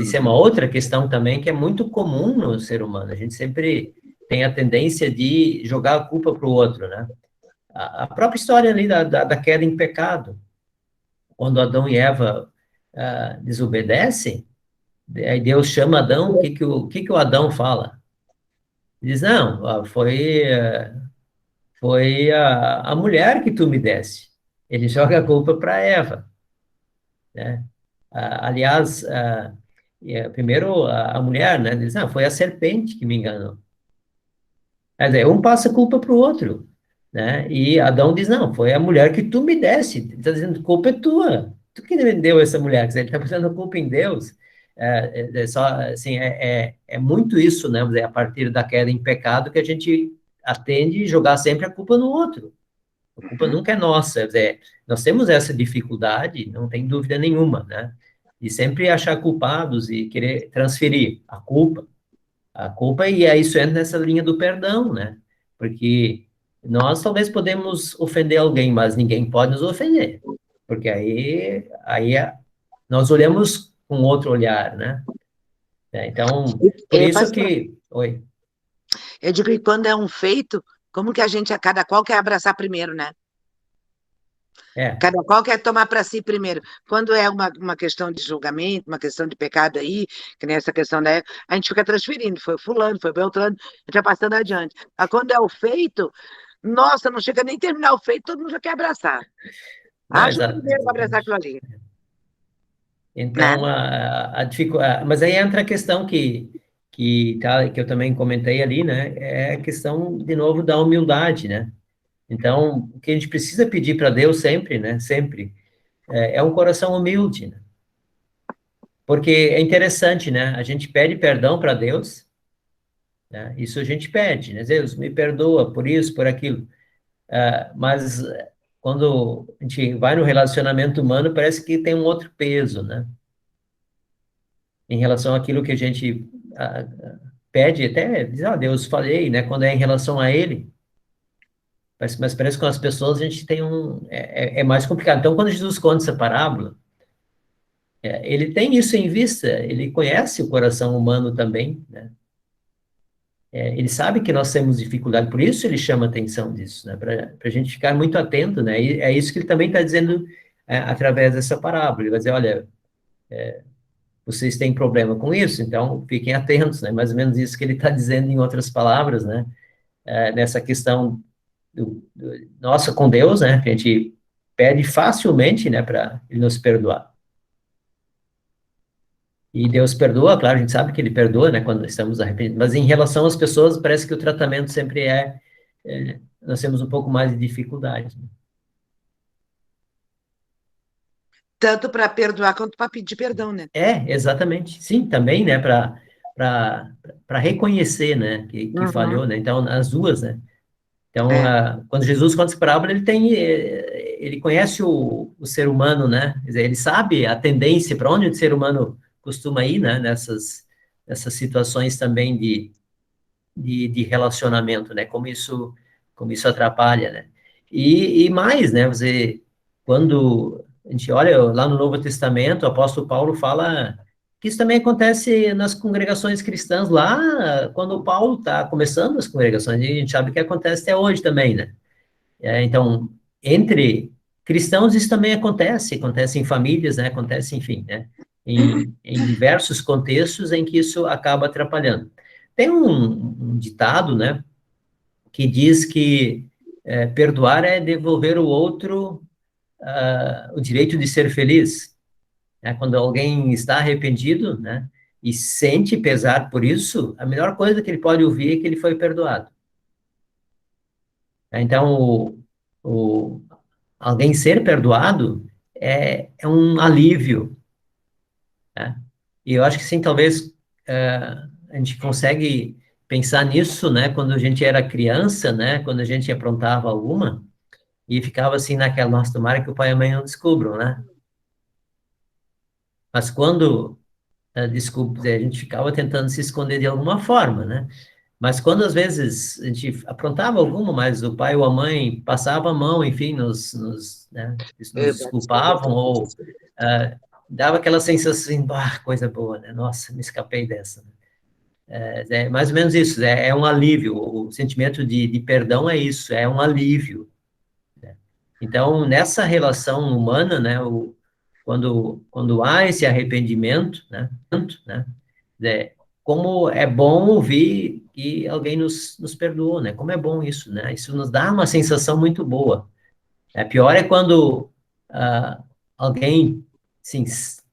Isso é uma uhum. outra questão também que é muito comum no ser humano. A gente sempre tem a tendência de jogar a culpa para o outro, né? A própria história ali da queda em pecado, quando Adão e Eva desobedecem, aí Deus chama Adão, o que que o Adão fala? Ele diz, não, foi a mulher que tu me desse. Ele joga a culpa para Eva, né? Aliás, primeiro a mulher, né, diz, foi a serpente que me enganou. Quer dizer, um passa a culpa para o outro, né? E Adão diz, não, foi a mulher que tu me desse. Ele está dizendo, a culpa é tua. Tu que me deu essa mulher. Quer dizer, ele está botando a culpa em Deus. Só, assim, é muito isso, né? Vamos dizer, a partir da queda em pecado que a gente atende a jogar sempre a culpa no outro. A culpa Uhum. nunca é nossa. Quer dizer, nós temos essa dificuldade, não tem dúvida nenhuma, né? E sempre achar culpados e querer transferir a culpa, e aí isso entra nessa linha do perdão, né? Porque nós talvez podemos ofender alguém, mas ninguém pode nos ofender. Porque aí nós olhamos com outro olhar, né? Então, por isso Pastor, que... Oi. eu digo que quando é um feito, como que a gente, a cada qual quer abraçar primeiro, né? É, Cada qual quer tomar para si primeiro. Quando é uma questão de julgamento, uma questão de pecado aí, que nem essa questão da a gente fica transferindo, foi fulano, foi Beltrano, a gente vai passando adiante. Mas quando é o feito, nossa, não chega nem terminar o feito, todo mundo já quer abraçar. não, Acho o primeiro para abraçar exatamente. aquilo ali, né? Então, mas aí entra a questão que eu também comentei ali, né? É a questão, de novo, da humildade, né? Então, o que a gente precisa pedir para Deus sempre, né? Sempre, é um coração humilde, né? Porque é interessante, né? A gente pede perdão para Deus, né? Isso a gente pede, né? Deus, me perdoa por isso, por aquilo. Mas quando a gente vai no relacionamento humano, parece que tem um outro peso, né? Em relação àquilo que a gente pede, até diz, Deus, falei, né? Quando é em relação a Ele, mas parece que com as pessoas a gente tem é mais complicado. Então, quando Jesus conta essa parábola, ele tem isso em vista, ele conhece o coração humano também, né? Ele sabe que nós temos dificuldade, por isso ele chama atenção disso, né? Para a gente ficar muito atento, né? E é isso que ele também está dizendo através dessa parábola. Ele vai dizer, olha, vocês têm problema com isso, então fiquem atentos, né? Mais ou menos isso que ele está dizendo em outras palavras, né? Nessa questão nossa com Deus, né? Que a gente pede facilmente, né? Para ele nos perdoar. E Deus perdoa, claro, a gente sabe que Ele perdoa, né, quando estamos arrependidos, mas em relação às pessoas, parece que o tratamento sempre nós temos um pouco mais de dificuldade, né? Tanto para perdoar quanto para pedir perdão, né? Exatamente, sim, também, né, para reconhecer, né, que Uhum, falhou, né, então, as duas, né, então, é. quando Jesus conta essa parábola, ele conhece o ser humano, né, quer dizer, ele sabe a tendência, para onde o ser humano costuma ir, né, nessas situações também de relacionamento, né? Como isso atrapalha, né? E mais, né? Quando a gente olha lá no Novo Testamento, o apóstolo Paulo fala que isso também acontece nas congregações cristãs lá, quando Paulo está começando as congregações, e a gente sabe que acontece até hoje também, né? Então, entre cristãos isso também acontece em famílias, né? Acontece, enfim, né? Em diversos contextos em que isso acaba atrapalhando. Tem um ditado, né, que diz que perdoar é devolver ao outro o direito de ser feliz. Né? Quando alguém está arrependido, né, e sente pesar por isso, a melhor coisa que ele pode ouvir é que ele foi perdoado. Então, alguém ser perdoado é um alívio, né? E eu acho que sim, talvez a gente consegue pensar nisso, né, quando a gente era criança, né, quando a gente aprontava alguma, e ficava assim naquela, nossa, tomara que o pai e a mãe não descubram, né? Mas quando, desculpe, a gente ficava tentando se esconder de alguma forma, né? Mas quando às vezes a gente aprontava alguma, mas o pai ou a mãe passava a mão, enfim, né, nos desculpavam, ou dava aquela sensação assim, bah, coisa boa, né? Nossa, me escapei dessa. É mais ou menos isso, é um alívio, o sentimento de perdão é isso, é um alívio. Então, nessa relação humana, né, quando há esse arrependimento, né, é, como é bom ouvir que alguém nos perdoou, né? Como é bom isso, né? Isso nos dá uma sensação muito boa. Pior é quando alguém, sim,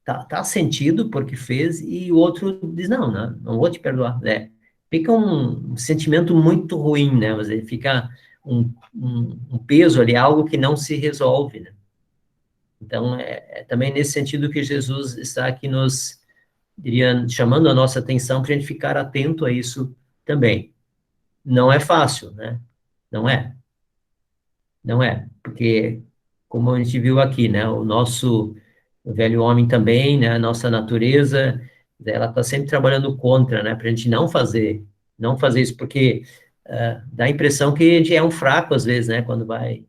tá sentido porque fez e o outro diz, não vou te perdoar, né? Fica um sentimento muito ruim, né? Você fica um peso ali, algo que não se resolve, né? Então, é também nesse sentido que Jesus está aqui diria, chamando a nossa atenção para a gente ficar atento a isso também. Não é fácil, né? Não é. Não é, porque, como a gente viu aqui, né, o nosso velho homem também, né, a nossa natureza, ela está sempre trabalhando contra, né, para a gente não fazer isso, porque dá a impressão que a gente é um fraco, às vezes, né, quando vai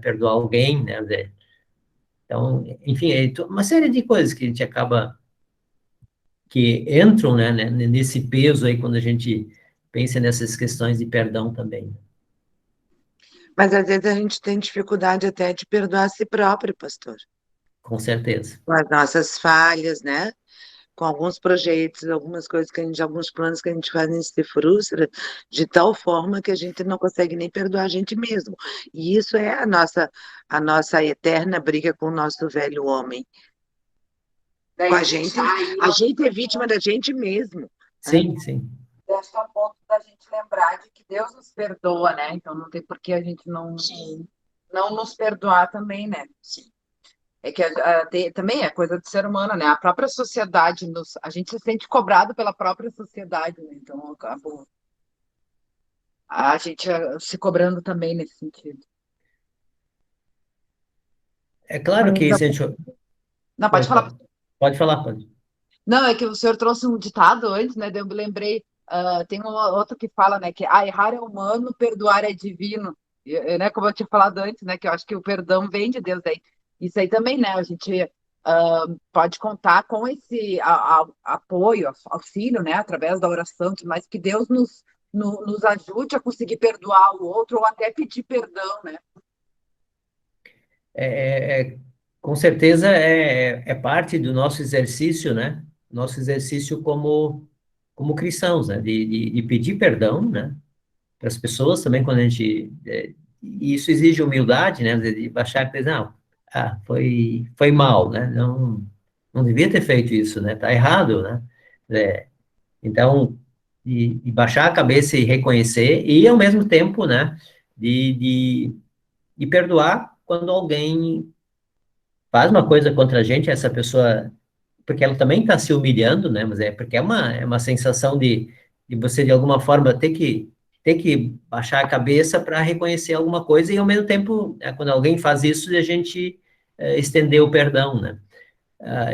perdoar alguém, né, Zé? Então, enfim, uma série de coisas que a gente acaba, que entram, né, nesse peso aí, quando a gente pensa nessas questões de perdão também, Mas às vezes a gente tem dificuldade até de perdoar a si próprio, pastor. com certeza. Com as nossas falhas, né? Com alguns projetos, algumas coisas que a gente, alguns planos que a gente faz, a gente se frustra de tal forma que a gente não consegue nem perdoar a gente mesmo. E isso é a nossa eterna briga com o nosso velho homem. Com a gente é vítima da gente mesmo. Né? Sim, sim. Acho que é um ponto da gente lembrar de que Deus nos perdoa, né? Então não tem por que a gente não nos perdoar também, né? Sim. É que também é coisa do ser humano, né? A própria sociedade, a gente se sente cobrado pela própria sociedade, né? Então acabou a gente se cobrando também nesse sentido. É claro Mas, que se a gente... não, Oi, pode falar. pode falar, pode. Não, é que o senhor trouxe um ditado antes, né? daí eu me lembrei, tem outro que fala, né? Que errar é humano, perdoar é divino. Né, como eu tinha falado antes, né? Que eu acho que o perdão vem de Deus daí. Isso aí também, né? A gente pode contar com esse apoio, auxílio, né? Através da oração, mas que Deus nos ajude a conseguir perdoar o outro ou até pedir perdão, né? Com certeza é parte do nosso exercício, né? Nosso exercício como cristãos, né? De pedir perdão, né? Para as pessoas também, quando a gente... e isso exige humildade, né? De baixar e dizer, não, foi mal, né? Não devia ter feito isso, né? Tá errado, né? Então, de baixar a cabeça e reconhecer, e ao mesmo tempo, né? De perdoar quando alguém faz uma coisa contra a gente, essa pessoa, porque ela também está se humilhando, né? Mas porque é uma sensação de você, de alguma forma, ter que baixar a cabeça para reconhecer alguma coisa, e ao mesmo tempo, quando alguém faz isso, a gente estender o perdão, né?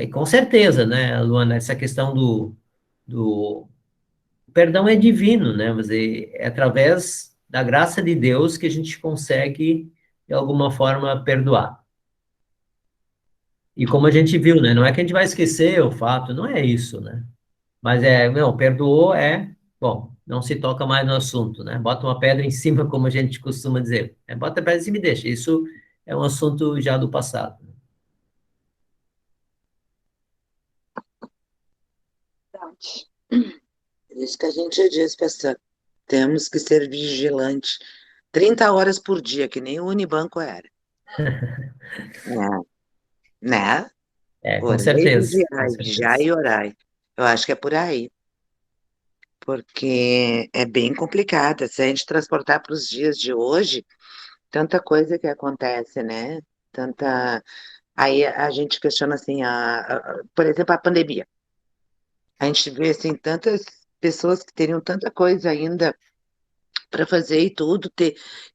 E com certeza, né, Luana, essa questão do o perdão é divino, né? Mas é através da graça de Deus que a gente consegue, de alguma forma, perdoar. E como a gente viu, né? Não é que a gente vai esquecer o fato, não é isso, né? Mas não, perdoou bom, não se toca mais no assunto, né? Bota uma pedra em cima, como a gente costuma dizer. Bota a pedra em cima e deixa. Isso é um assunto já do passado. É isso que a gente diz, pastor. Temos que ser vigilantes 30 horas por dia, que nem o Unibanco era. Né? Né? Com Orai e certeza, com vigiai, certeza. vigiai e orai. Eu acho que é por aí, porque é bem complicada. Se a gente transportar para os dias de hoje, tanta coisa que acontece, né? Tanta. Aí a gente questiona assim, por exemplo, a pandemia. A gente vê assim tantas pessoas que teriam tanta coisa ainda para fazer e tudo,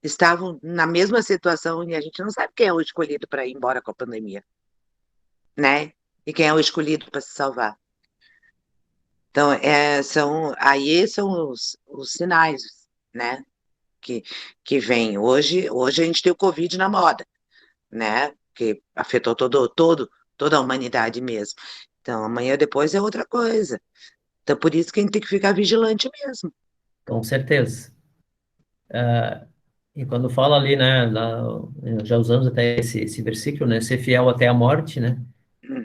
estavam na mesma situação e a gente não sabe quem é o escolhido para ir embora com a pandemia, né? E quem é o escolhido para se salvar. Então, aí são os sinais, né? Que, que vem. Hoje a gente tem o Covid na moda, né? Que afetou toda a humanidade mesmo. Então, amanhã depois é outra coisa. Então, por isso que a gente tem que ficar vigilante mesmo. Com certeza. E quando fala ali, né, já usamos até esse versículo, né, ser fiel até a morte, né,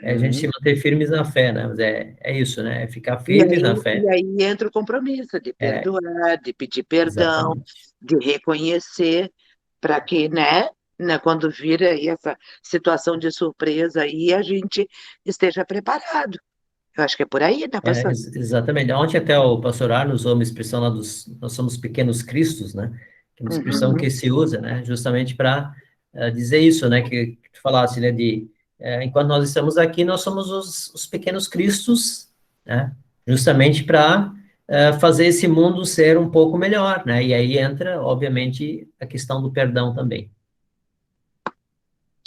é a gente se Uhum. manter firmes na fé, né, mas é isso, né, é ficar E firmes na aí, fé, e aí entra o compromisso de é, perdoar, de pedir perdão, exatamente. de reconhecer, para que, né, quando vira aí essa situação de surpresa aí, a gente esteja preparado. Eu acho que é por aí, né, pastor? Exatamente. Ontem até o pastor Arno usou uma expressão lá nós somos pequenos cristos, né, que é uma expressão Uhum. que se usa, né, justamente para dizer isso, né, que tu falasse, né, enquanto nós estamos aqui, nós somos os pequenos cristos, né, justamente para fazer esse mundo ser um pouco melhor, né, e aí entra, obviamente, a questão do perdão também.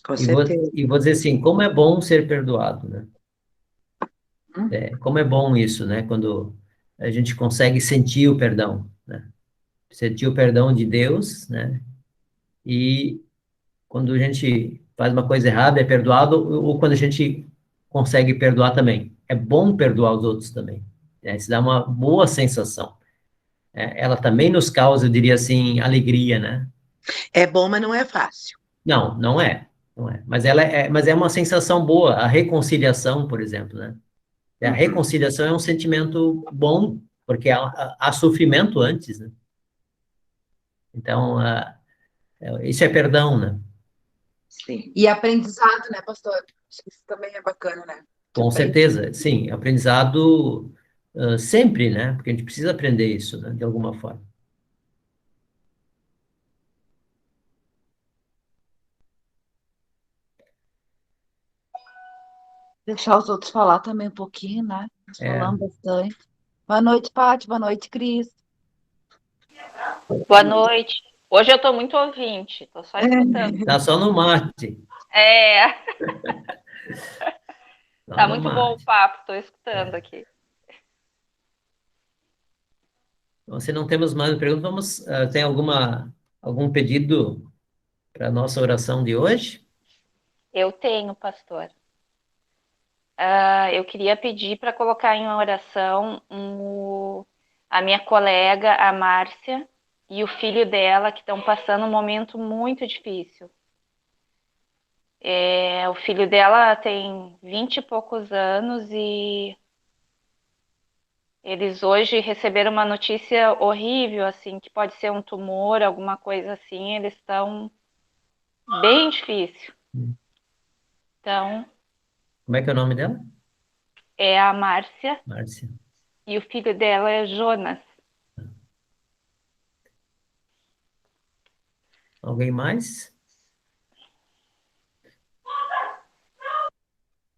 Com E vou certeza. dizer assim, como é bom ser perdoado, né? Hum. Como é bom isso, né? Quando a gente consegue sentir o perdão, né? Sentir o perdão de Deus, né? E quando a gente faz uma coisa errada, é perdoado, ou quando a gente consegue perdoar também. É bom perdoar os outros também, né? Isso dá uma boa sensação. Ela também nos causa, eu diria assim, alegria, né? É bom, mas não é fácil. Não, não é. Não é. Mas é uma sensação boa. A reconciliação, por exemplo, né? A Uhum. reconciliação é um sentimento bom, porque há sofrimento antes, né? Então, isso é perdão, né? Sim. E aprendizado, né, pastor? Acho que isso também é bacana, né? De Com aprender. certeza, sim, aprendizado sempre, né? Porque a gente precisa aprender isso, né? De alguma forma. Deixar os outros falar também um pouquinho, né? Nós É, falamos bastante. Boa noite, Paty. Boa noite, Cris. Boa noite. Hoje eu tô muito ouvinte, tô só escutando. tá só no mate, É, só tá no muito bom o mate. papo, tô escutando aqui. Então, se não temos mais perguntas, tem algum pedido para a nossa oração de hoje? Eu tenho, pastor. Eu queria pedir para colocar em oração a minha colega, a Márcia, e o filho dela, que estão passando um momento muito difícil. O filho dela tem 20 e poucos anos e eles hoje receberam uma notícia horrível, assim, que pode ser um tumor, alguma coisa assim. Eles estão bem difícil. Então, Como é que é o nome dela? é a Márcia Márcia. e o filho dela é Jonas. Alguém mais?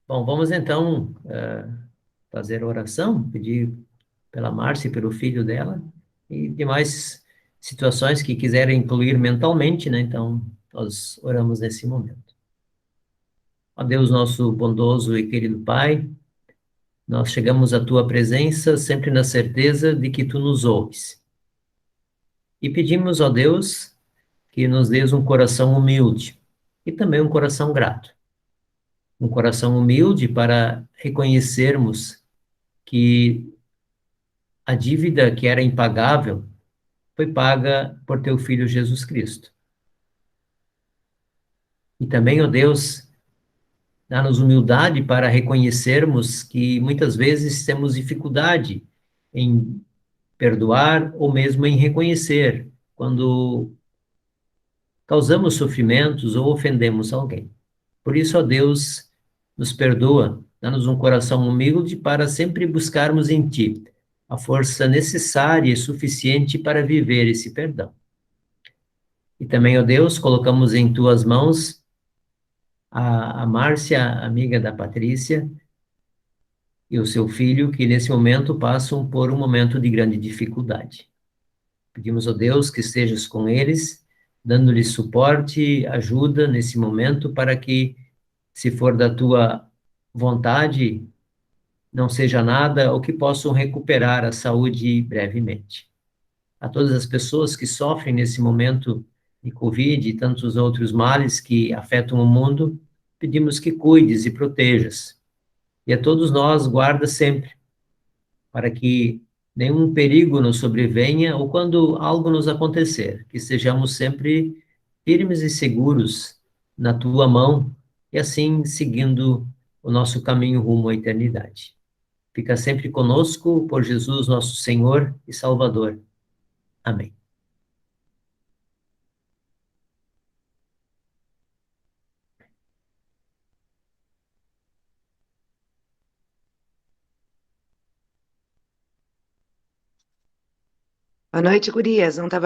Bom, vamos então fazer a oração, pedir pela Márcia e pelo filho dela e demais situações que quiserem incluir mentalmente, né? Então, nós oramos nesse momento. Ó Deus, nosso bondoso e querido Pai, nós chegamos à tua presença sempre na certeza de que tu nos ouves. E pedimos, ó Deus, que nos dês um coração humilde e também um coração grato. Um coração humilde para reconhecermos que a dívida que era impagável foi paga por teu filho Jesus Cristo. E também, ó Deus, dá-nos humildade para reconhecermos que muitas vezes temos dificuldade em perdoar ou mesmo em reconhecer quando causamos sofrimentos ou ofendemos alguém. Por isso, ó Deus, nos perdoa Dá-nos um coração humilde para sempre buscarmos em Ti a força necessária e suficiente para viver esse perdão. E também, ó Deus, colocamos em Tuas mãos a Márcia, amiga da Patrícia, e o seu filho, que nesse momento passam por um momento de grande dificuldade. Pedimos, ó Deus, que estejas com eles, dando-lhes suporte, ajuda nesse momento, para que, se for da tua vontade, não seja nada, ou que possam recuperar a saúde brevemente. A todas as pessoas que sofrem nesse momento de Covid e tantos outros males que afetam o mundo, pedimos que cuides e protejas. E a todos nós, guarda sempre, para que nenhum perigo nos sobrevenha ou quando algo nos acontecer, que sejamos sempre firmes e seguros na tua mão e assim seguindo o nosso caminho rumo à eternidade. Fica sempre conosco, por Jesus, nosso Senhor e Salvador. Amém. Boa noite, gurias. Não estava